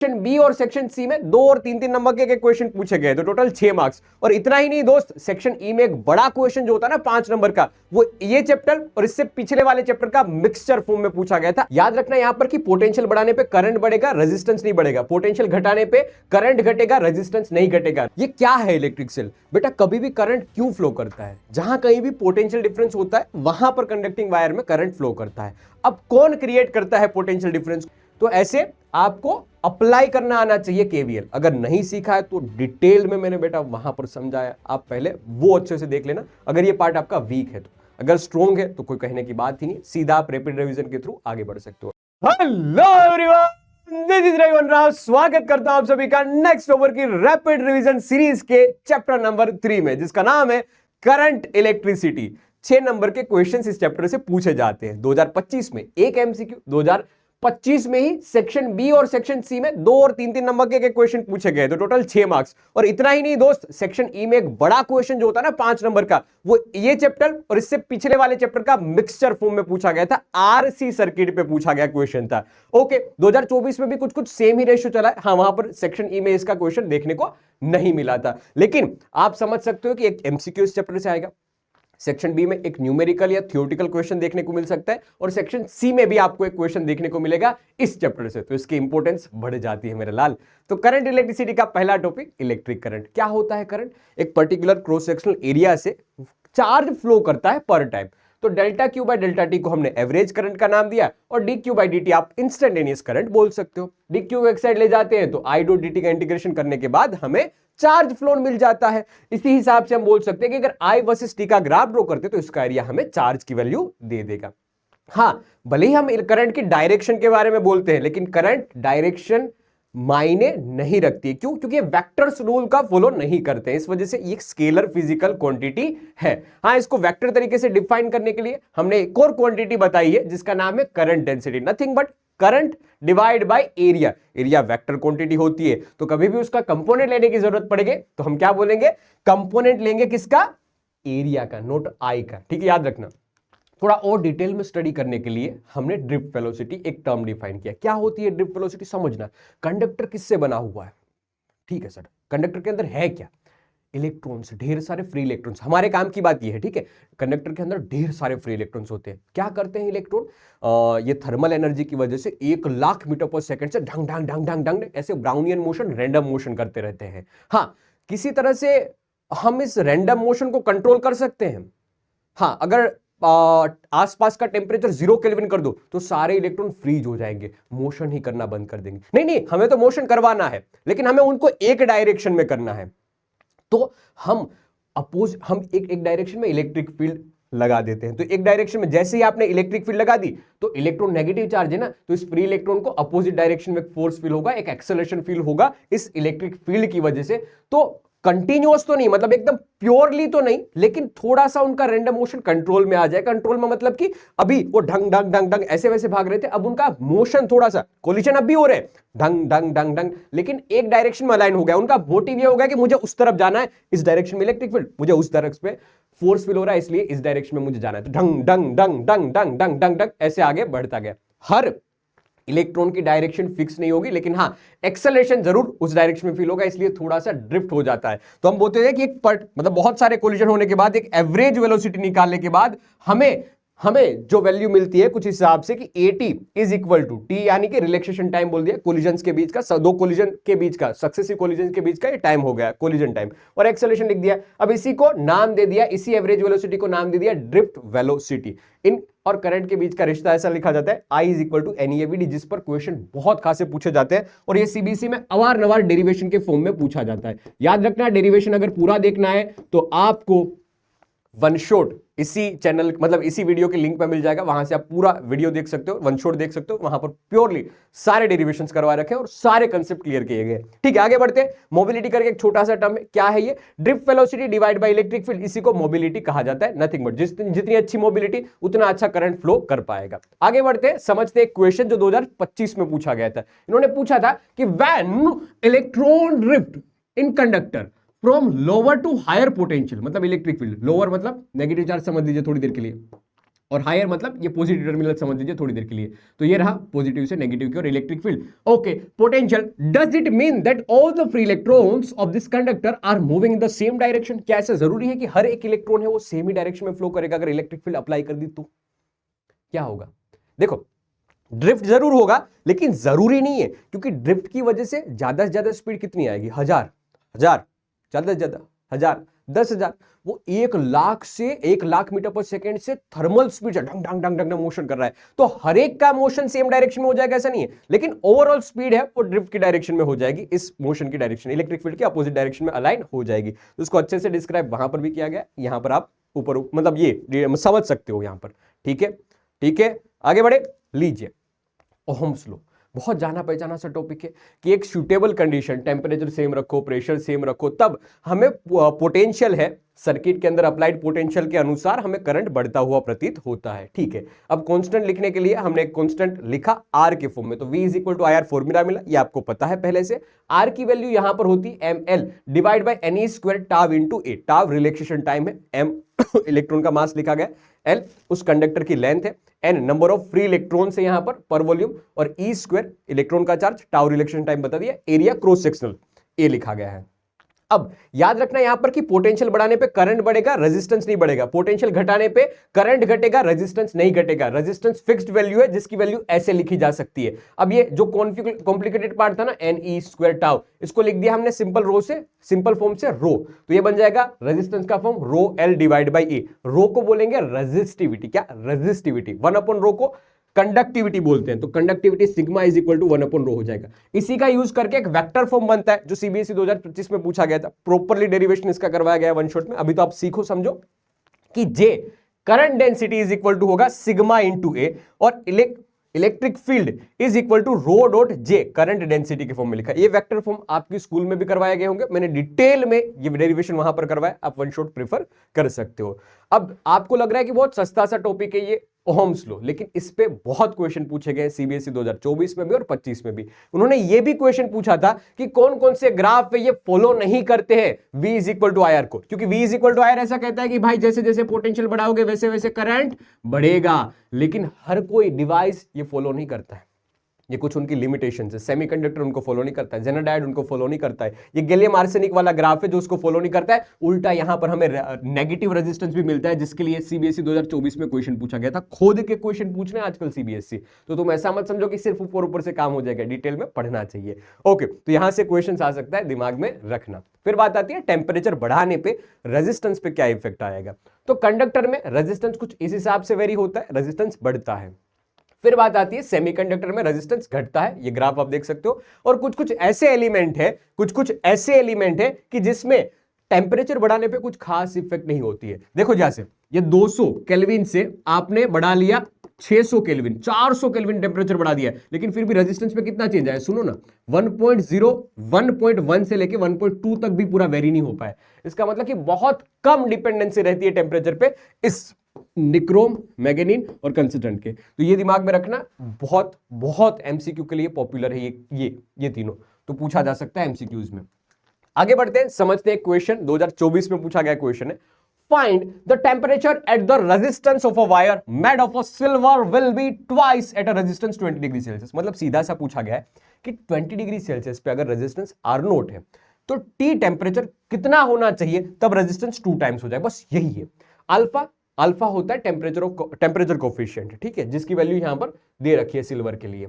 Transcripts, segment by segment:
Section B और section C में 2 और 3-3 नंबर के क्वेश्चन पूछे गए, तो टोटल 6 मार्क्स। और इतना ही नहीं दोस्त, सेक्शन ई में एक बड़ा क्वेश्चन जो होता है ना 5 नंबर का, वो ये चैप्टर और इससे पिछले वाले चैप्टर का मिक्सचर फॉर्म में पूछा गया था। याद रखना यहां पर कि पोटेंशियल बढ़ाने पे करंट बढ़ेगा, रेजिस्टेंस नहीं बढ़ेगा, पोटेंशियल घटाने पे करंट घटेगा, रेजिस्टेंस नहीं घटेगा। ये क्या है इलेक्ट्रिक सेल? बेटा कभी भी करंट क्यों फ्लो करता है? जहां कहीं भी पोटेंशियल डिफरेंस होता है वहां पर कंडक्टिंग वायर में करंट फ्लो करता है। अब कौन क्रिएट करता है पोटेंशियल डिफरेंस? तो ऐसे आपको अप्लाई करना आना चाहिए केवीएल। अगर नहीं सीखा है तो डिटेल में मैंने बेटा वहां पर समझाया, आप पहले वो अच्छे से देख लेना अगर ये पार्ट आपका वीक है तो। अगर स्ट्रॉन्ग है तो कोई कहने की बात ही नहीं, सीधा आप रैपिड रिवीजन के थ्रू आगे बढ़ सकते हो। Hello everyone, this is Ravivan Rao, स्वागत करता हूं आप सभी का नेक्स्ट ओवर की रैपिड रिवीजन सीरीज के चैप्टर नंबर 3 में, जिसका नाम है करंट इलेक्ट्रिसिटी। 6 नंबर के क्वेश्चंस इस चैप्टर से पूछे जाते हैं 2025 में, एक एमसीक्यू 2025 में ही सेक्शन बी और सेक्शन सी में 2 और 3-3 नंबर के क्वेश्चन पूछे गए, तो टोटल 6 मार्क्स। और इतना ही नहीं दोस्त, सेक्शन ई में एक बड़ा क्वेश्चन जो होता है ना 5 नंबर का, वो ये चैप्टर और इससे पिछले वाले चैप्टर का मिक्सचर फॉर्म में पूछा गया था, आरसी सर्किट पे पूछा गया क्वेश्चन था। ओके, 2024 में भी कुछ कुछ सेम ही रेशियो चला है। हाँ, वहां पर सेक्शन ई में इसका क्वेश्चन देखने को नहीं मिला था, लेकिन आप समझ सकते हो कि एक एमसीक्यू इस चैप्टर से आएगा, सेक्शन बी में एक न्यूमेरिकल या थ्योरेटिकल क्वेश्चन देखने को मिल सकता है, और सेक्शन सी में भी आपको एक क्वेश्चन देखने को मिलेगा इस चैप्टर से, तो इसकी इंपॉर्टेंस बढ़ जाती है मेरे लाल। तो करंट इलेक्ट्रिसिटी का पहला टॉपिक, इलेक्ट्रिक करंट। क्या होता है करंट? एक पर्टिकुलर क्रॉस सेक्शनल एरिया से चार्ज फ्लो करता है पर टाइम। तो delta q by delta t को हमने एवरेज करंट का नाम दिया, और d q by d t आप इंस्टेंटेनियस करंट बोल सकते हो। डी क्यू एक साइड ले जाते हैं तो आई डॉट डी टी का इंटीग्रेशन करने के बाद हमें चार्ज फ्लो मिल जाता है। इसी हिसाब से हम बोल सकते हैं कि अगर आई वर्सेस टी का ग्राफ ड्रॉ करते तो इसका एरिया हमें चार्ज की वैल्यू दे देगा। हाँ, भले ही हम करंट की डायरेक्शन के बारे में बोलते हैं, लेकिन करंट डायरेक्शन मायने नहीं रखती है। क्यों? क्योंकि वेक्टर्स रूल का फॉलो नहीं करते हैं, इस वजह से ये स्केलर फिजिकल क्वांटिटी है। हाँ, इसको वेक्टर तरीके से डिफाइन करने के लिए हमने एक और क्वांटिटी बताई है जिसका नाम है current density, nothing but current divide by area. Area vector quantity होती है, तो कभी भी उसका कंपोनेंट लेने की जरूरत पड़ेगी तो हम क्या बोलेंगे? कंपोनेंट लेंगे किसका? एरिया का, नोट आई का। ठीक है, याद रखना। थोड़ा और डिटेल में स्टडी करने के लिए हमने ड्रिफ्ट वेलोसिटी एक टर्म डिफाइन किया। क्या होती है ड्रिफ्ट वेलोसिटी? समझना, कंडक्टर किससे बना हुआ है? ठीक है सर, कंडक्टर के अंदर है क्या? इलेक्ट्रॉन्स, ढेर सारे फ्री इलेक्ट्रॉन्स। हमारे काम की बात यह है, ठीक है, कंडक्टर के अंदर ढेर सारे फ्री इलेक्ट्रॉन्स होते हैं। क्या करते हैं इलेक्ट्रॉन? ये थर्मल एनर्जी की वजह से 1,00,000 मीटर पर सेकंड से ढंग ढंग ढंग ढंग ढंग ऐसे ब्राउनियन मोशन, रैंडम मोशन करते रहते हैं। हाँ, किसी तरह से हम इस रैंडम मोशन को कंट्रोल कर सकते हैं। हाँ, अगर आसपास का टेम्परेचर 0 केल्विन कर दो तो सारे इलेक्ट्रॉन फ्रीज हो जाएंगे, मोशन ही करना बंद कर देंगे। नहीं नहीं, हमें तो मोशन करवाना है, लेकिन हमें उनको एक डायरेक्शन में करना है। तो हम एक डायरेक्शन में इलेक्ट्रिक फील्ड लगा देते हैं। तो एक डायरेक्शन में जैसे ही आपने इलेक्ट्रिक फील्ड लगा दी तो इलेक्ट्रॉन नेगेटिव चार्ज है ना, तो इस फ्री इलेक्ट्रॉन को अपोजिट डायरेक्शन में एक फोर्स फील होगा, एक एक्सेलरेशन फील होगा इस इलेक्ट्रिक फील्ड की वजह से। तो कंटिन्यूअस तो नहीं, मतलब एकदम प्योरली तो नहीं, लेकिन थोड़ा सा उनका रैंडम मोशन कंट्रोल में आ जाए। कंट्रोल में मतलब कि अभी वो ढंग ढंग ढंग ढंग ऐसे वैसे भाग रहे थे, अब उनका मोशन थोड़ा सा, कोलिजन अब भी हो रहे हैं ढंग ढंग ढंग ढंग, लेकिन एक डायरेक्शन में अलाइन हो गया। उनका मोटिव ये हो गया कि मुझे उस तरफ जाना है, इस डायरेक्शन में इलेक्ट्रिक फील्ड, मुझे उस डायरेक्शन पे फोर्स फील हो रहा है, इसलिए इस डायरेक्शन में मुझे जाना है। तो ढंग ढंग ढंग ढंग ढंग ढंग ढंग ढंग ऐसे आगे बढ़ता गया। हर इलेक्ट्रॉन की डायरेक्शन फिक्स नहीं होगी, लेकिन हाँ, एक्सेलरेशन जरूर उस डायरेक्शन में फील होगा, इसलिए थोड़ा सा ड्रिफ्ट हो जाता है। तो हम बोलते हैं कि एक मतलब बहुत सारे कोलिजन होने के बाद एक एवरेज वेलोसिटी निकालने के बाद हमें जो वैल्यू मिलती है कुछ हिसाब से कि AT is equal to T, यानी कि रिलैक्सेशन टाइम बोल दिया, कोलिजन्स के बीच का, दो कोलिजन के बीच का, सक्सेसिव कोलिजन के बीच का ये टाइम हो गया कोलिजन टाइम, और एक्सेलरेशन लिख दिया। अब इसी को नाम दे दिया, इसी एवरेज वेलोसिटी को नाम दे दिया ड्रिफ्ट वेलोसिटी। इन और करंट के बीच का रिश्ता ऐसा लिखा जाता है I is equal to NEAVD, जिस पर क्वेश्चन बहुत खासे पूछे जाते हैं, और ये CBC में अवार-नवार डेरिवेशन के फॉर्म में पूछा जाता है। याद रखना, डेरिवेशन अगर पूरा देखना है तो आपको वन शॉट इसी चैनल, मतलब इसी वीडियो के लिंक पे मिल जाएगा, वहां से आप पूरा वीडियो देख सकते हो, वन शॉट देख सकते हो, वहां पर प्योरली सारे डेरिवेशंस करवा रखे हैं और सारे कंसेप्ट क्लियर किए गए। ठीक है, आगे बढ़ते हैं। मोबिलिटी करके एक छोटा सा टर्म है, क्या है ये? Drift velocity divide by electric field, इसी को मोबिलिटी कहा जाता है, नथिंग बट जितनी अच्छी मोबिलिटी उतना अच्छा करंट फ्लो कर पाएगा। आगे बढ़ते हैं, समझते हैं क्वेश्चन जो 2025 में पूछा गया था। इन्होंने पूछा था कि when electron drift in conductor from lower to higher potential, मतलब इलेक्ट्रिक फील्ड, लोअर मतलब नेगेटिव चार्ज समझ लीजिए थोड़ी देर के लिए, और हायर मतलब ये पॉजिटिव टर्मिनल समझ लीजिए थोड़ी देर के लिए। तो ये रहा पॉजिटिव से नेगेटिव की ओर electric field. Okay, potential, does it mean that all the free electrons of this conductor are moving in the same direction? क्या ऐसा जरूरी है कि हर एक इलेक्ट्रॉन है वो सेम ही डायरेक्शन में फ्लो करेगा? अगर इलेक्ट्रिक फील्ड अप्लाई कर दी तो क्या होगा? देखो, ड्रिफ्ट जरूर होगा, लेकिन जरूरी नहीं है, क्योंकि ड्रिफ्ट की वजह से ज्यादा स्पीड कितनी आएगी? हजार, ज्यादा से ज्यादा हजार, 10,000, वो 1,00,000 से 1,00,000 मीटर पर सेकेंड से थर्मल स्पीड से ढंग ढंग ढंग ढंग मोशन कर रहा है। तो हर एक का मोशन सेम डायरेक्शन में हो जाएगा ऐसा नहीं है, लेकिन ओवरऑल स्पीड है वो ड्रिफ्ट की डायरेक्शन में हो जाएगी, इस मोशन की डायरेक्शन इलेक्ट्रिक फील्ड के अपोजिट डायरेक्शन में अलाइन हो जाएगी। तो इसको अच्छे से डिस्क्राइब वहां पर भी किया गया, यहां पर आप ऊपर मतलब ये समझ सकते हो यहां पर। ठीक है, ठीक है, आगे बढ़े, लीजिए ओहम्स लॉ। बहुत जाना पहचाना सा टॉपिक है कि एक सूटेबल कंडीशन, टेम्परेचर सेम रखो, प्रेशर सेम रखो, तब हमें पोटेंशियल है सर्किट के अंदर अप्लाइड पोटेंशियल के अनुसार हमें करंट बढ़ता हुआ प्रतीत होता है। ठीक है, अब कांस्टेंट लिखने के लिए हमने एक कांस्टेंट लिखा आर के फॉर्म में, तो V is equal to IR formula मिला, ये आपको पता है पहले से। आर की वैल्यू यहां पर होती ml divide by NE square टाव into A, टाव relaxation time है, m इलेक्ट्रॉन का मास लिखा गया, L उस कंडक्टर की लेंथ है, N number of free electron से यहां पर वॉल्यूम, और E स्क्वायर इलेक्ट्रॉन का चार्ज, टाउ रिलेक्शन टाइम बता दिया, एरिया क्रॉस सेक्शनल ए लिखा गया है। अब याद रखना यहां पर कि पोटेंशियल बढ़ाने पे करंट बढ़ेगा, रेजिस्टेंस नहीं बढ़ेगा, पोटेंशियल घटाने पे करंट घटेगा, रेजिस्टेंस नहीं घटेगा। रेजिस्टेंस फिक्स्ड वैल्यू है जिसकी वैल्यू ऐसे लिखी जा सकती है। अब ये जो कॉम्प्लिकेटेड पार्ट था ना, NE स्क्वायर टाउ, इसको लिख दिया हमने सिंपल रो से, सिंपल फॉर्म से रो, तो ये बन जाएगा रेजिस्टेंस का form rho L divide by A. Rho को बोलेंगे रेजिस्टिविटी, क्या रेजिस्टिविटी, 1 रो को कंडक्टिविटी बोलते हैं, तो conductivity sigma is equal to 1 rho हो जाएगा। इसी का यूज करके एक वेक्टर फॉर्म बनता है जो CBSE 2025 में पूछा गया था, प्रॉपरली डेरिवेशन इसका करवाया गया वन शॉट में। अभी तो आप सीखो समझो कि J current density is equal to होगा सिग्मा इंटू ए, और electric field is equal to rho dot J, current density के फॉर्म में लिखा है। ये वेक्टर फॉर्म आपकी स्कूल में भी करवाए गए होंगे, मैंने डिटेल में ये डेरिवेशन वहां पर करवाया, आप वन शॉट प्रेफर कर सकते हो। अब आपको लग रहा है कि बहुत सस्ता सा टॉपिक है ये ओहम्स लॉ, लेकिन इस पे बहुत क्वेश्चन पूछे गए CBSE 2024 में भी और 25 में भी। उन्होंने ये भी क्वेश्चन पूछा था कि कौन कौन से ग्राफ पे ये फॉलो नहीं करते हैं V is equal to IR को, क्योंकि V is equal to IR ऐसा कहता है कि भाई जैसे जैसे पोटेंशियल बढ़ाओगे वैसे वैसे करंट बढ़ेगा, लेकिन हर कोई डिवाइस ये फॉलो नहीं करता है, ये कुछ उनकी लिमिटेशन है। सेमीकंडक्टर उनको फॉलो नहीं करता है, जेनाडाइड उनको फॉलो नहीं करता है, ये गैलियम आर्सेनिक वाला ग्राफ है जो उसको फॉलो नहीं करता है। उल्टा यहां पर हमें नेगेटिव रेजिस्टेंस भी मिलता है, जिसके लिए CBSE 2024 में क्वेश्चन पूछा गया था। खोद के क्वेश्चन पूछ रहे हैं आजकल CBSE, तो तुम ऐसा मत समझो कि सिर्फ ऊपर से काम हो जाएगा, डिटेल में पढ़ना चाहिए। ओके, तो यहां से क्वेश्चन आ सकता है, दिमाग में रखना। फिर बात आती है टेम्परेचर बढ़ाने पे रेजिस्टेंस पे क्या इफेक्ट आएगा। तो कंडक्टर में रेजिस्टेंस कुछ इस हिसाब से वेरी होता है, रेजिस्टेंस बढ़ता है। फिर बात आती है सेमीकंडक्टर में रेजिस्टेंस घटता है, ये ग्राफ आप देख सकते हो। और कुछ ऐसे एलिमेंट है कि जिसमें टेम्परेचर बढ़ाने पे कुछ खास इफेक्ट नहीं होती है। देखो जैसे ये 200 केल्विन से आपने बढ़ा लिया 600 केल्विन, 400 केल्विन टेम्परेचर बढ़ा दिया, लेकिन फिर भी रेजिस्टेंस पे कितना चेंज आया सुनो ना, 1.0 1.1 से लेके 1.2 तक भी पूरा वेरी नहीं हो पाया। इसका मतलब कि बहुत कम डिपेंडेंसी रहती है टेम्परेचर पे इस निक्रोम, मैग्नीन और कंस्टेंट के। तो ये दिमाग में रखना, बहुत बहुत MCQ के लिए पॉपुलर है ये तीनों, तो पूछा जा सकता है MCQs में। आगे बढ़ते हैं, समझते हैं क्वेश्चन 2024 में पूछा गया क्वेश्चन है, find the temperature at the resistance of a wire made of a silver will be twice at a resistance 20 degree Celsius. मतलब सीधा सा पूछा गया है कि 20 डिग्री सेल्सियस पे अगर रेजिस्टेंस R0 है तो T टेम्परेचर कितना होना चाहिए तब रेजिस्टेंस 2 टाइम्स हो जाए, बस यही है। अल्फा होता है टेम्परेचर कोफिशिएंट, ठीक है, जिसकी वैल्यू यहां पर दे रखी है सिल्वर के लिए।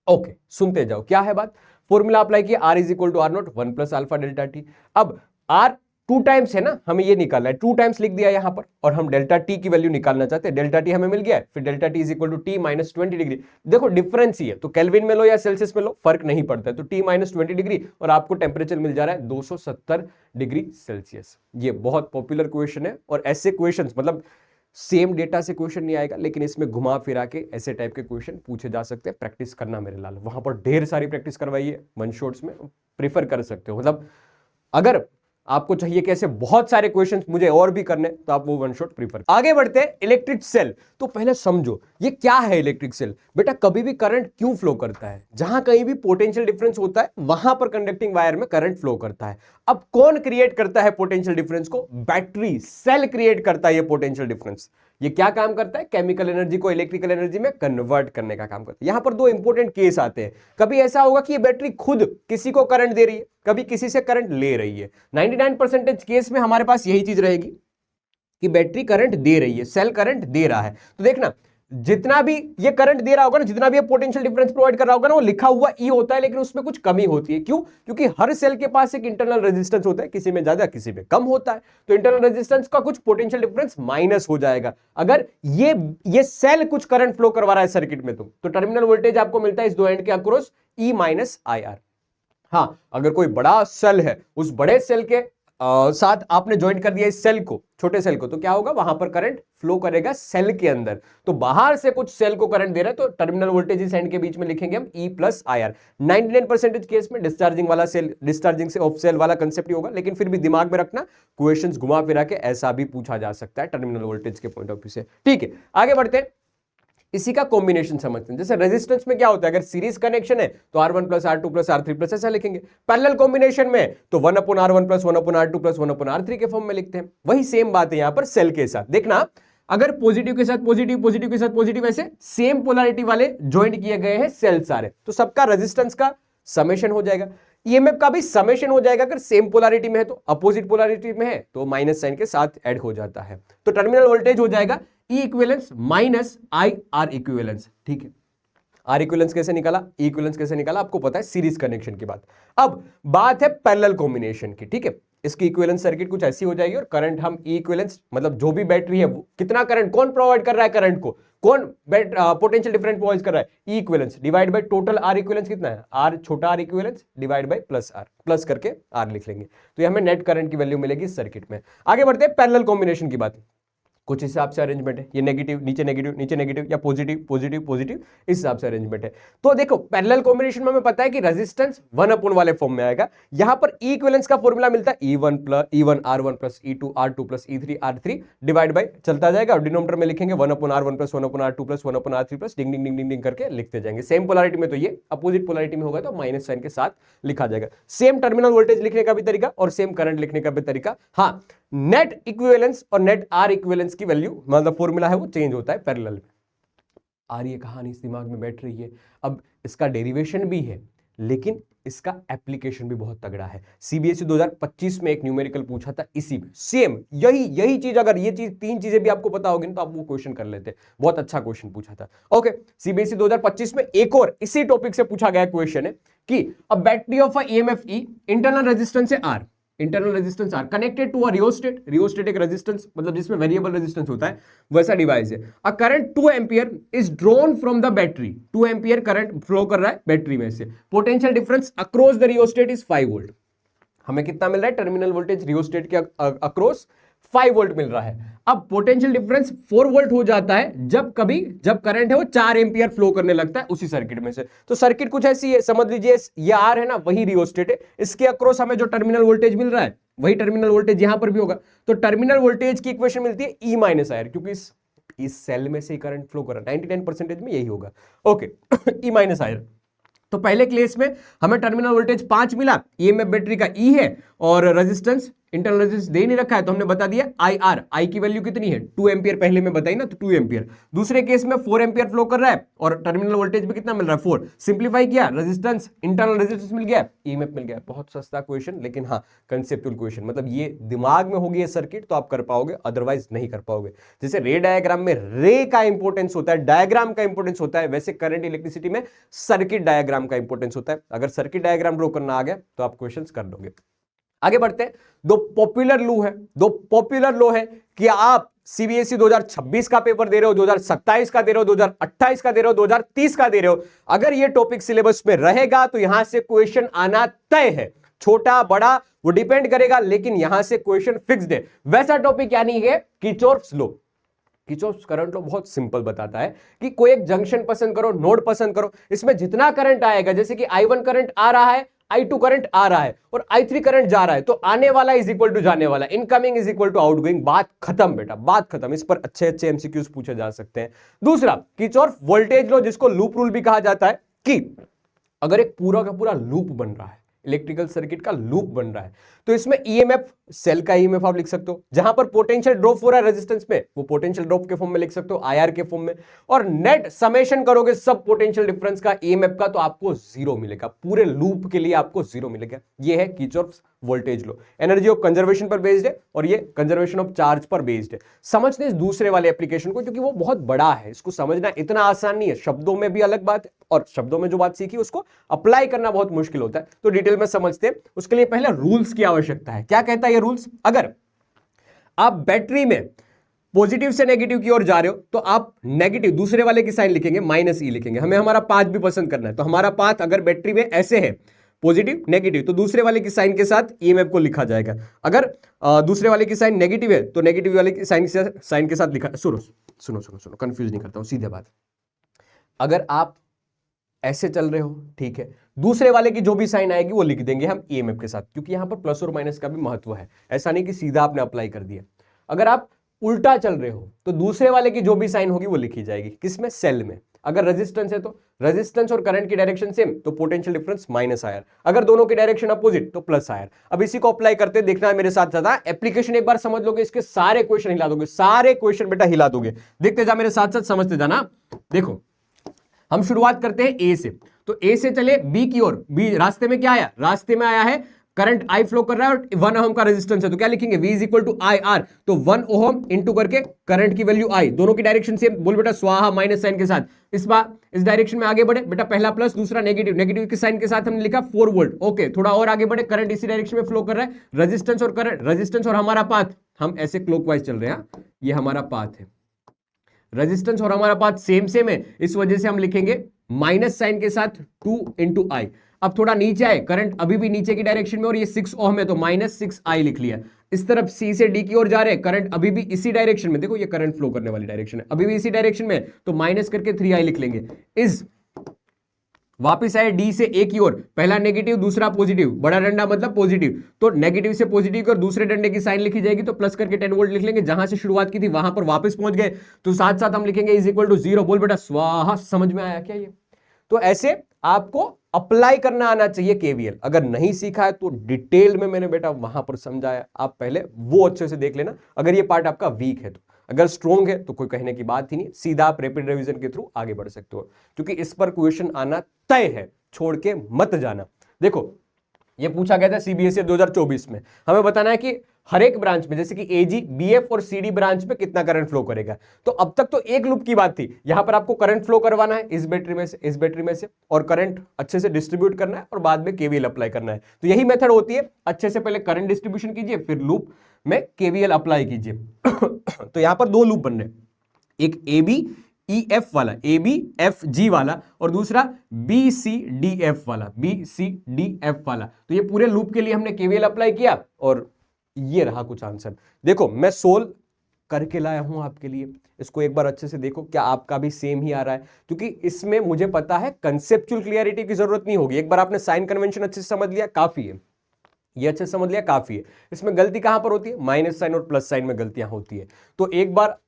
ओके, सुनते जाओ क्या है बात। फॉर्मूला अप्लाई किया, R is equal to R0 1 plus alpha delta T. अब R 2 टाइम्स है ना, हमें ये निकालना है, 2 टाइम्स लिख दिया यहां पर, और हम डेल्टा टी की वैल्यू निकालना चाहते हैं। डेल्टा टी हमें मिल गया है, फिर delta T is equal to T minus 20 degree. देखो डिफरेंस ही है, तो केल्विन में लो या सेल्सियस में लो फर्क नहीं पड़ता है, तो टी माइनस 20 डिग्री और आपको टेम्परेचर मिल जा रहा है 270 डिग्री सेल्सियस। ये बहुत पॉपुलर क्वेश्चन है, और ऐसे क्वेश्चन मतलब सेम डेटा से क्वेश्चन नहीं आएगा, लेकिन इसमें घुमा फिरा के ऐसे टाइप के क्वेश्चन पूछे जा सकते हैं। प्रैक्टिस करना मेरे लाल, वहां पर ढेर सारी प्रैक्टिस करवाइए, वन शॉट्स में प्रेफर कर सकते हो। मतलब अगर आपको चाहिए कि ऐसे बहुत सारे क्वेश्चंस मुझे और भी करने, तो आप वो वन शॉट प्रीफर। आगे बढ़ते हैं, इलेक्ट्रिक सेल। तो पहले समझो ये क्या है इलेक्ट्रिक सेल। बेटा कभी भी करंट क्यों फ्लो करता है, जहां कहीं भी पोटेंशियल डिफरेंस होता है वहां पर कंडक्टिंग वायर में करंट फ्लो करता है। अब कौन क्रिएट करता है पोटेंशियल डिफरेंस को? बैटरी सेल क्रिएट करता है ये पोटेंशियल डिफरेंस, ये क्या काम करता है, केमिकल एनर्जी को इलेक्ट्रिकल एनर्जी में कन्वर्ट करने का काम करता है। यहां पर दो इंपॉर्टेंट केस आते हैं। कभी ऐसा होगा कि ये बैटरी खुद किसी को करंट दे रही है, कभी किसी से करंट ले रही है। 99% केस में हमारे पास यही चीज रहेगी कि बैटरी करंट दे रही है, सेल करंट दे रहा है। तो देखना, जितना भी ये करंट दे रहा होगा ना, जितना भी ये पोटेंशियल डिफरेंस प्रोवाइड कर रहा होगा ना, वो लिखा हुआ ई होता है, लेकिन उसमें कुछ कमी होती है। क्यों? क्योंकि हर सेल के पास एक इंटरनल रेजिस्टेंस होता है, किसी में ज्यादा किसी में कम होता है। तो इंटरनल रेजिस्टेंस का कुछ पोटेंशियल डिफरेंस माइनस हो जाएगा अगर ये सेल कुछ करंट फ्लो करवा रहा है सर्किट में। तो टर्मिनल वोल्टेज आपको मिलता है इस दो एंड के across E minus I are. हाँ, अगर कोई बड़ा सेल है, उस बड़े सेल के साथ आपने ज्वाइन कर दिया इस सेल को, छोटे सेल को, तो क्या होगा, वहां पर करंट फ्लो करेगा सेल के अंदर। तो बाहर से कुछ सेल को करंट दे रहा है, तो टर्मिनल वोल्टेज इस एंड के बीच में लिखेंगे हम E plus I R. 99% case में डिस्चार्जिंग वाला सेल, डिस्चार्जिंग से ऑफ सेल वाला कंसेप्ट ही होगा, लेकिन फिर भी दिमाग में रखना, क्वेश्चंस घुमा फिरा के ऐसा भी पूछा जा सकता है टर्मिनल वोल्टेज के पॉइंट ऑफ व्यू से। ठीक है, आगे बढ़ते हैं, इसी का कॉम्बिनेशन समझते हैं। जैसे रेजिस्टेंस में क्या होता है, अगर सीरीज कनेक्शन है तो R1 plus R2 plus R3 plus ऐसा लिखेंगे। पैरेलल कॉम्बिनेशन में तो 1/R1 plus 1/R2 plus 1/R3 के फॉर्म में लिखते हैं। वही सेम बात है यहां पर सेल के साथ। देखना, अगर पॉजिटिव के साथ पॉजिटिव, पॉजिटिव के साथ पॉजिटिव, ऐसे सेम पोलैरिटी वाले ज्वाइंट किए गए हैं सेल सारे, तो सबका रेजिस्टेंस का समेशन हो जाएगा। ईएमएफ का भी समेशन हो जाएगा। अगर सेम पोलैरिटी में है तो, अपोजिट पोलैरिटी में है तो माइनस साइन के साथ ऐड हो जाता है। तो टर्मिनल वोल्टेज हो जाएगा E equivalence minus I R equivalence. ठीक है, आर इक्विवेलेंस कैसे निकाला, ई इक्विवेलेंस कैसे निकाला, आपको पता है सीरीज कनेक्शन की बात। अब बात है पैरेलल कॉम्बिनेशन की। ठीक है, इसकी इक्विवेलेंस सर्किट कुछ ऐसी हो जाएगी और करंट हम ई इक्विवेलेंस, मतलब जो भी बैटरी है वो कितना करंट कौन प्रोवाइड कर रहा है, करंट को कौन पोटेंशियल डिफरेंस प्रोवाइड कर रहा है, E equivalence divide by total R equivalence कितना है, आर छोटा R equivalence divide by plus R, plus करके आर लिख लेंगे, तो ये हमें नेट करंट की वैल्यू मिलेगी इस सर्किट में। आगे बढ़ते हैं पैरेलल कॉम्बिनेशन की बात। कुछ हिसाब से अरेंजमेंट है, ये नेगेटिव नीचे नेगेटिव नीचे नेगेटिव, या पॉजिटिव पॉजिटिव पॉजिटिव, इस हिसाब से अरेंजमेंट है। तो देखो, पैरेलल कॉम्बिनेशन में हमें पता है कि रेजिस्टेंस 1 वाले फॉर्म में आएगा। यहां पर ई इक्विवेलेंस का फॉर्मूला मिलता है E1 R1 plus E2 R2 plus E3 R3 divide by चलता जाएगा, और डिनोमिनेटर में लिखेंगे 1/R1 plus 1/R2 plus 1/R3 plus डिंग डिंग डिंग डिंग डिंग करके लिखते जाएंगे। सेम पोलैरिटी में तो ये, अपोजिट पोलैरिटी में होगा तो माइनस साइन के साथ लिखा जाएगा। सेम टर्मिनल वोल्टेज लिखने का भी तरीका और सेम करंट लिखने का भी तरीका। हाँ, नेट इक्विवेलेंस और नेट आर इक्विवेलेंस की वैल्यू, मतलब फॉर्मूला है वो चेंज होता है पैरेलल में। आ रही है कहानी इस दिमाग में बैठ रही है। अब इसका डेरिवेशन भी है, लेकिन इसका एप्लीकेशन भी बहुत तगड़ा है। सीबीएसई 2025 में एक न्यूमेरिकल पूछा था इसी में, सेम यही चीज, अगर ये चीज, तीन चीजें भी आपको पता होगी तो आप वो क्वेश्चन कर लेते। बहुत अच्छा क्वेश्चन पूछा था। ओके, सीबीएसई 2025 में एक और इसी टॉपिक से पूछा गया क्वेश्चन है कि a battery of a EMF E, internal resistance है R, internal resistance R connected to a rheostat, rheostat एक रेजिस्टेंस, मतलब जिसमें वेरिएबल रेजिस्टेंस होता है, वैसा डिवाइस है। A current 2 ampere is drawn from the battery, 2 ampere current flow कर रहा है बैटरी में से। Potential difference across the rheostat is 5 volt. हमें कितना मिल रहा है, टर्मिनल वोल्टेज रियोस्टेट के अक्रॉस 5 वोल्ट मिल रहा है। अब पोटेंशियल डिफरेंस 4 वोल्ट हो जाता है जब करंट है वो 4 एम्पियर फ्लो करने लगता है उसी सर्किट में से। तो सर्किट कुछ ऐसी है, समझ लीजिए ये आर है ना, वही रियोस्टेट है, इसके अक्रॉस हमें जो टर्मिनल वोल्टेज मिल रहा है वही टर्मिनल वोल्टेज यहां पर भी होगा। तो टर्मिनल वोल्टेज की इक्वेशन मिलती है ई माइनस आई आर, क्योंकि इस सेल में से करंट फ्लो कर रहा है, 99% में यही होगा। Okay, E minus I are. तो पहले केस में हमें टर्मिनल वोल्टेज 5 मिला, ईएमएफ बैटरी का ई है, और रेजिस्टेंस, इंटरनल रेजिस्टेंस दे नहीं रखा है तो हमने बता दिया आई आर, आई की वैल्यू कितनी है 2 एम्पियर, पहले में बताई ना, तो 2 एम्पियर। दूसरे केस में 4 एम्पियर फ्लो कर रहा है और टर्मिनल वोल्टेज भी कितना मिल रहा है 4। सिंप्लीफाई किया, रेजिस्टेंस, इंटरनल रेजिस्टेंस मिल गया, ईएमएफ मिल गया। बहुत सस्ता क्वेश्चन, लेकिन हाँ कंसेप्चुअल क्वेश्चन, मतलब ये दिमाग में होगी ये सर्किट तो आप कर पाओगे, अदरवाइज नहीं कर पाओगे। जैसे रे डायग्राम में रे का इंपॉर्टेंस होता है, डायग्राम का इंपॉर्टेंस होता है, वैसे करंट इलेक्ट्रिसिटी में सर्किट डायग्राम का इंपॉर्टेंस होता है। अगर सर्किट डायग्राम ड्रॉ करना आ गया तो आप क्वेश्चन कर दोगे। आगे बढ़ते हैं, दो पॉपुलर लॉ है कि आप सीबीएसई 2026 का पेपर दे रहे हो, 2027 का दे रहे हो, 2028 का दे रहे हो, 2030 का दे रहे हो, अगर ये टॉपिक सिलेबस में रहेगा तो यहां से क्वेश्चन आना तय है। छोटा बड़ा वो डिपेंड करेगा, लेकिन यहां से क्वेश्चन फिक्स्ड है। वैसा टॉपिक यानी है Kirchhoff's law. Kirchhoff's current law बहुत सिंपल बताता है कि कोई एक जंक्शन पसंद करो, नोड पसंद करो, इसमें जितना करंट आएगा, जैसे कि I1 करंट आ रहा है, I2 करंट आ रहा है और I3 करंट जा रहा है, तो आने वाला इज इक्वल टू जाने वाला, incoming is equal to outgoing. बात खत्म बेटा, बात खत्म। इस पर अच्छे अच्छे एमसीक्यूज पूछे जा सकते हैं। दूसरा, किरचॉफ वोल्टेज लॉ, जिसको लूप रूल भी कहा जाता है, कि अगर एक पूरा का पूरा लूप बन रहा है, इलेक्ट्रिकल सर्किट का लूप बन रहा है। तो इसमें ईएमएफ, सेल का ईएमएफ आप लिख सकते हो, जहां पर पोटेंशियल ड्रॉप हो रहा है रेजिस्टेंस में, वो पोटेंशियल ड्रॉप के फॉर्म में लिख सकते हो, आईआर के फॉर्म में। और नेट समेशन करोगे सब पोटेंशियल डिफरेंस का ईएमएफ का, तो आपको 0 मिलेगा, पूरे लूप के लिए आपको 0 मिलेगा। ये है Kirchhoff's voltage law. Energy of conservation पर बेस्ड है और ये कंजर्वेशन ऑफ चार्ज पर बेस्ड है। समझते हैं इस दूसरे वाले एप्लीकेशन को, क्योंकि वो बहुत बड़ा है, इसको समझना इतना आसान नहीं है। शब्दों में भी अलग बात है और शब्दों में जो बात सीखी उसको अप्लाई करना बहुत मुश्किल होता है। तो डिटेल में समझते हैं, उसके लिए पहले रूल्स की आवश्यकता है। क्या कहता है ये रूल्स? अगर आप बैटरी में पॉजिटिव से नेगेटिव की ओर जा रहे हो तो आप नेगेटिव दूसरे वाले की साइन लिखेंगे, -e लिखेंगे। हमें हमारा पाथ भी पसंद करना है, तो हमारा पाथ अगर बैटरी में ऐसे है पॉजिटिव नेगेटिव, तो दूसरे वाले की साइन के साथ ईएमएफ को लिखा जाएगा। अगर दूसरे वाले की साइन नेगेटिव है तो नेगेटिव वाले की साइन के साथ लिखा। सुनो, कंफ्यूज नहीं करता हूं, सीधे बात। अगर आप ऐसे चल रहे हो, ठीक है, दूसरे वाले की जो भी साइन आएगी वो लिख देंगे हम ईएमएफ के साथ, क्योंकि यहां पर प्लस और माइनस का भी महत्व है। ऐसा नहीं कि सीधा आपने अप्लाई कर दिया। अगर आप उल्टा चल रहे हो तो दूसरे वाले की जो भी साइन होगी वो लिखी जाएगी, किसमें? सेल में। अगर रेजिस्टेंस है तो रेजिस्टेंस और करंट की डायरेक्शन सेम, तो पोटेंशियल डिफरेंस -IR। अगर दोनों की डायरेक्शन अपोजिट तो +IR। अब इसी को अप्लाई करते देखना है मेरे साथ साथ। एप्लीकेशन एक बार समझ लोगे, इसके सारे क्वेश्चन हिला दोगे, सारे क्वेश्चन बेटा हिला दोगे। देखते जा मेरे साथ साथ, समझते जाना। देखो, हम शुरुआत करते हैं ए से। तो ए से चले बी की ओर। बी रास्ते में क्या आया? रास्ते में आया है करंट I फ्लो कर रहा है और 1 ओम का रेजिस्टेंस है, तो क्या लिखेंगे? V is equal to IR। तो 1 ओम इंटू करके करंट की वैल्यू I, दोनों की डायरेक्शन सेम। बोल बेटा स्वाहा, माइनस साइन के साथ। इस बार इस डायरेक्शन में आगे बढ़े बेटा, पहला प्लस दूसरा नेगेटिव, नेगेटिव के साइन के साथ हमने लिखा 4 वोल्ट। ओके, थोड़ा और आगे बढ़े, करंट इसी डायरेक्शन में फ्लो कर रहा है। रेजिस्टेंस और करंट, रेजिस्टेंस और हमारा पाथ, हम ऐसे क्लॉकवाइज चल रहे हैं, ये हमारा पाथ है। रेजिस्टेंस और हमारा पाथ सेम है, इस वजह से हम लिखेंगे माइनस साइन के साथ 2 इंटू I। अब थोड़ा नीचे आए, करंट अभी भी नीचे की डायरेक्शन में और ये 6 ओम है, तो -6I लिख लिया। इस तरफ C से D की ओर जा रहे हैं, करंट अभी भी इसी डायरेक्शन में, देखो ये करंट फ्लो करने वाली डायरेक्शन है, अभी भी इसी डायरेक्शन में, तो माइनस करके 3I लिख लेंगे। इस वापिस आए D से A की ओर, पहला नेगेटिव दूसरा पॉजिटिव, बड़ा डंडा मतलब पॉजिटिव, तो नेगेटिव से पॉजिटिव की और दूसरे डंडे की साइन लिखी जाएगी, तो प्लस करके 10 वोल्ट लिख लेंगे। जहां से शुरुआत की थी वहां पर वापस पहुंच गए, तो साथ साथ हम लिखेंगे इज इक्वल टू 0। बोल बेटा स्वाहा। समझ में आया क्या ये? तो ऐसे आपको अप्लाई करना आना चाहिए केवीएल। अगर नहीं सीखा है तो डिटेल में मैंने बेटा वहां पर समझाया, आप पहले वो अच्छे से देख लेना। अगर ये पार्ट आपका वीक है तो, अगर स्ट्रॉन्ग है तो कोई कहने की बात ही नहीं, सीधा आप रैपिड रिवीजन के थ्रू आगे बढ़ सकते हो, क्योंकि इस पर क्वेश्चन आना तय है, छोड़ के मत जाना। देखो, ये पूछा गया था सीबीएसई 2024 में, हमें बताना है कि हर एक ब्रांच में, जैसे कि एजी, बीएफ और सीडी ब्रांच में कितना करंट फ्लो करेगा। तो अब तक तो एक लूप की बात थी, यहां पर आपको करंट फ्लो करवाना है इस बैटरी में से, इस बैटरी में से, और करंट अच्छे से डिस्ट्रीब्यूट करना है और बाद में केवीएल अप्लाई करना है। तो यही मेथड होती है, अच्छे से पहले करंट डिस्ट्रीब्यूशन कीजिए, फिर लूप में केवीएल अप्लाई कीजिए। तो यहां पर 2 लूप बन रहे, एक AB EF वाला, ABFG वाला, और दूसरा BCDF वाला, BCDF वाला। तो ये पूरे लूप के लिए हमने केवीएल अप्लाई किया और ये रहा कुछ आंसर। देखो, मैं सोल्व करके लाया हूं आपके लिए, इसको एक बार अच्छे से देखो, क्या आपका भी सेम ही आ रहा है? क्योंकि इसमें मुझे पता है कंसेप्चुअल क्लियरिटी की जरूरत नहीं होगी। एक बार आपने साइन कन्वेंशन अच्छे से समझ लिया, काफी है, ये अच्छे से समझ लिया, काफी है। इसमें गलती कहां पर होती है? माइनस साइन और प्लस साइन में गलतियां होती है। तो एक बार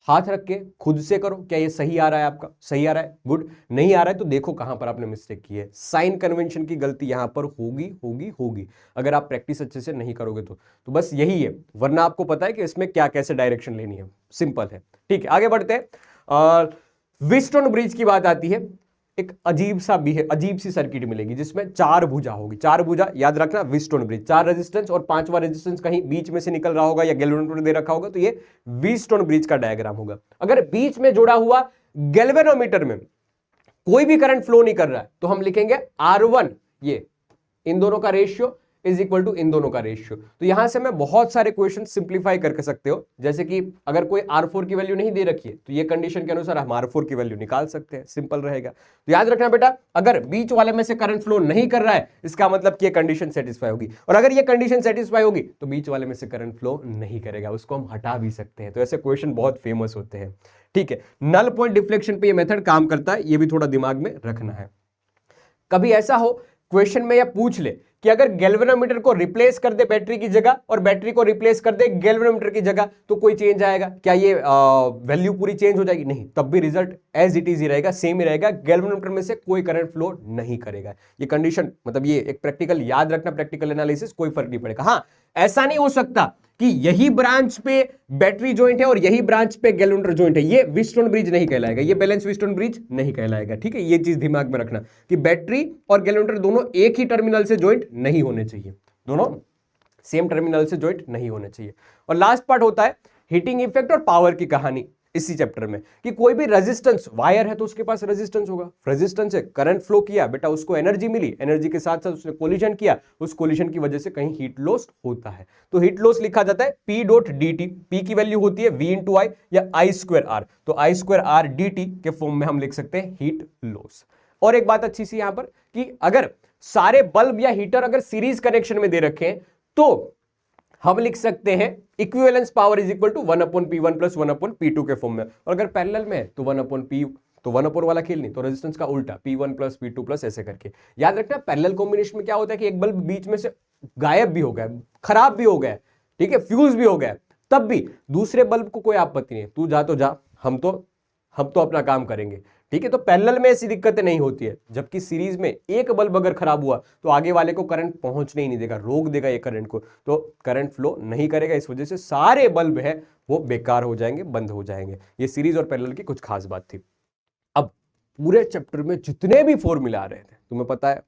हाथ रख के खुद से करो, क्या ये सही आ रहा है आपका? सही आ रहा है, गुड। नहीं आ रहा है तो देखो कहां पर आपने मिस्टेक की है। साइन कन्वेंशन की गलती यहां पर होगी अगर आप प्रैक्टिस अच्छे से नहीं करोगे तो बस यही है, वरना आपको पता है कि इसमें क्या कैसे डायरेक्शन लेनी है, सिंपल है। ठीक है, आगे बढ़ते हैं। व्हीटस्टोन ब्रिज की बात आती है, एक अजीब सी सर्किट मिलेगी जिसमें 4 भुजा होगी। 4 भुजा याद रखना, व्हीटस्टोन ब्रिज, 4 रेजिस्टेंस और 5वां रेजिस्टेंस कहीं बीच में से निकल रहा होगा या गैल्वेनोमीटर दे रखा होगा, तो ये व्हीटस्टोन ब्रिज का डायग्राम होगा। अगर बीच में जुड़ा हुआ गैल्वेनोमीटर में कोई भी करंट फ्लो नहीं कर रहा है तो हम लिखेंगे R1, ये इन दोनों का रेशियो इज इक्वल टू इन दोनों का रेशियो। तो यहां से मैं बहुत सारे क्वेश्चन सिंप्लीफाई करके सकते हो, जैसे कि अगर कोई R4 की वैल्यू नहीं दे रखी है तो ये कंडीशन के अनुसार हम R4 की वैल्यू निकाल सकते हैं, सिंपल रहेगा। तो याद रखना बेटा, अगर बीच वाले में से करंट फ्लो नहीं कर रहा है इसका मतलब कि ये कंडीशन सेटिस्फाई होगी, और अगर ये कंडीशन सेटिस्फाई होगी तो बीच वाले में से करंट फ्लो नहीं करेगा, उसको हम हटा भी सकते हैं। तो ऐसे क्वेश्चन बहुत फेमस होते हैं। ठीक है, नल पॉइंट डिफ्लेक्शन पे ये मेथड काम करता है, ये भी थोड़ा दिमाग में रखना है। कभी ऐसा हो क्वेश्चन में यह पूछ ले कि अगर गैल्वेनोमीटर को रिप्लेस कर दे बैटरी की जगह और बैटरी को रिप्लेस कर दे गैल्वेनोमीटर की जगह, तो कोई चेंज आएगा क्या? ये वैल्यू पूरी चेंज हो जाएगी? नहीं, तब भी रिजल्ट एज इट इज ही रहेगा, सेम ही रहेगा। गैल्वेनोमीटर में से कोई करंट फ्लो नहीं करेगा। ये कंडीशन, मतलब ये एक प्रैक्टिकल याद रखना, प्रैक्टिकल एनालिसिस, कोई फर्क नहीं पड़ेगा। हाँ, ऐसा नहीं हो सकता कि यही ब्रांच पे बैटरी जॉइंट है और यही ब्रांच पे गैल्वेनोमीटर जॉइंट है, ये व्हीटस्टोन ब्रिज नहीं कहलाएगा, ये बैलेंस व्हीटस्टोन ब्रिज नहीं कहलाएगा। ठीक है, ये चीज दिमाग में रखना कि बैटरी और गैल्वेनोमीटर दोनों एक ही टर्मिनल से जॉइंट नहीं होने चाहिए, दोनों सेम टर्मिनल से जॉइंट नहीं होने चाहिए। और लास्ट पार्ट होता है हीटिंग इफेक्ट और पावर की कहानी इसी चैप्टर में, कि कोई भी रेजिस्टेंस, वायर है तो उसके पास रेजिस्टेंस होगा, रेजिस्टेंस है, करंट फ्लो किया बेटा, उसको एनर्जी मिली, एनर्जी के साथ साथ उसने कोलिजन किया, उस कोलिजन की वजह से कहीं हीट लॉस होता है, तो हीट लॉस लिखा जाता है P डॉट dt। P की वैल्यू होती है V इंटू आई या I स्क्वायर R, तो I स्क्वायर R dt के फॉर्म में हम लिख सकते हैं हीट लॉस। और एक बात अच्छी सी यहां पर कि अगर सारे बल्ब या हीटर अगर सीरीज कनेक्शन में दे रखे हैं तो हम लिख सकते हैं equivalence power is equal to 1/P1 plus 1/P2 के फॉर्म में। और अगर पैरेलल में है तो 1/P, तो 1/4 वाला खेल नहीं, तो रेजिस्टेंस का उल्टा P1 प्लस P2 प्लस ऐसे करके। याद रखना पैरेलल कॉम्बिनेशन में क्या होता है कि एक बल्ब बीच में से गायब भी हो गया, खराब भी हो गया, ठीक है, फ्यूज भी हो गया, तब भी दूसरे बल्ब को कोई आपत्ति नहीं, तू जा तो जा, हम तो अपना काम करेंगे। ठीक है, तो पैरेलल में ऐसी दिक्कतें नहीं होती है, जबकि सीरीज में एक बल्ब अगर खराब हुआ तो आगे वाले को करंट पहुंचने ही नहीं देगा, रोक देगा ये करंट को, तो करंट फ्लो नहीं करेगा। इस वजह से सारे बल्ब है वो बेकार हो जाएंगे, बंद हो जाएंगे। ये सीरीज और पैरेलल की कुछ खास बात थी। अब पूरे चैप्टर में जितने भी फॉर्मूले आ रहे थे, तुम्हें पता है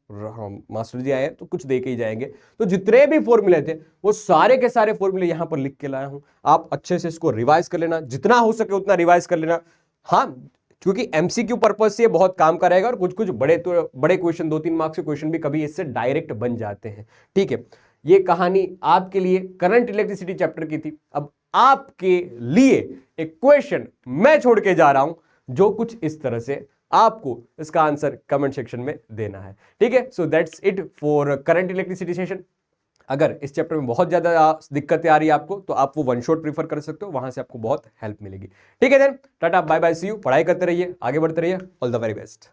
मास्टर जी आए तो कुछ दे के ही जाएंगे, तो जितने भी फॉर्मूले थे वो सारे के सारे फॉर्मूले यहां पर लिख के लाया हूं। आप अच्छे से इसको रिवाइज कर लेना, जितना हो सके उतना रिवाइज कर लेना। हाँ, क्योंकि एमसीक्यू पर्पस से बहुत काम करेगा और कुछ कुछ बड़े क्वेश्चन, 2-3 मार्क्स के क्वेश्चन भी कभी इससे डायरेक्ट बन जाते हैं। ठीक है, ये कहानी आपके लिए करंट इलेक्ट्रिसिटी चैप्टर की थी। अब आपके लिए एक क्वेश्चन मैं छोड़ के जा रहा हूं, जो कुछ इस तरह से आपको इसका आंसर कमेंट सेक्शन में देना है। ठीक है, so that's it for current electricity session. अगर इस चैप्टर में बहुत ज्यादा दिक्कतें आ रही है आपको, तो आप वो वन शॉट प्रीफर कर सकते हो, वहां से आपको बहुत हेल्प मिलेगी। ठीक है then, tata bye bye, see you. पढ़ाई करते रहिए, आगे बढ़ते रहिए, ऑल द वेरी बेस्ट।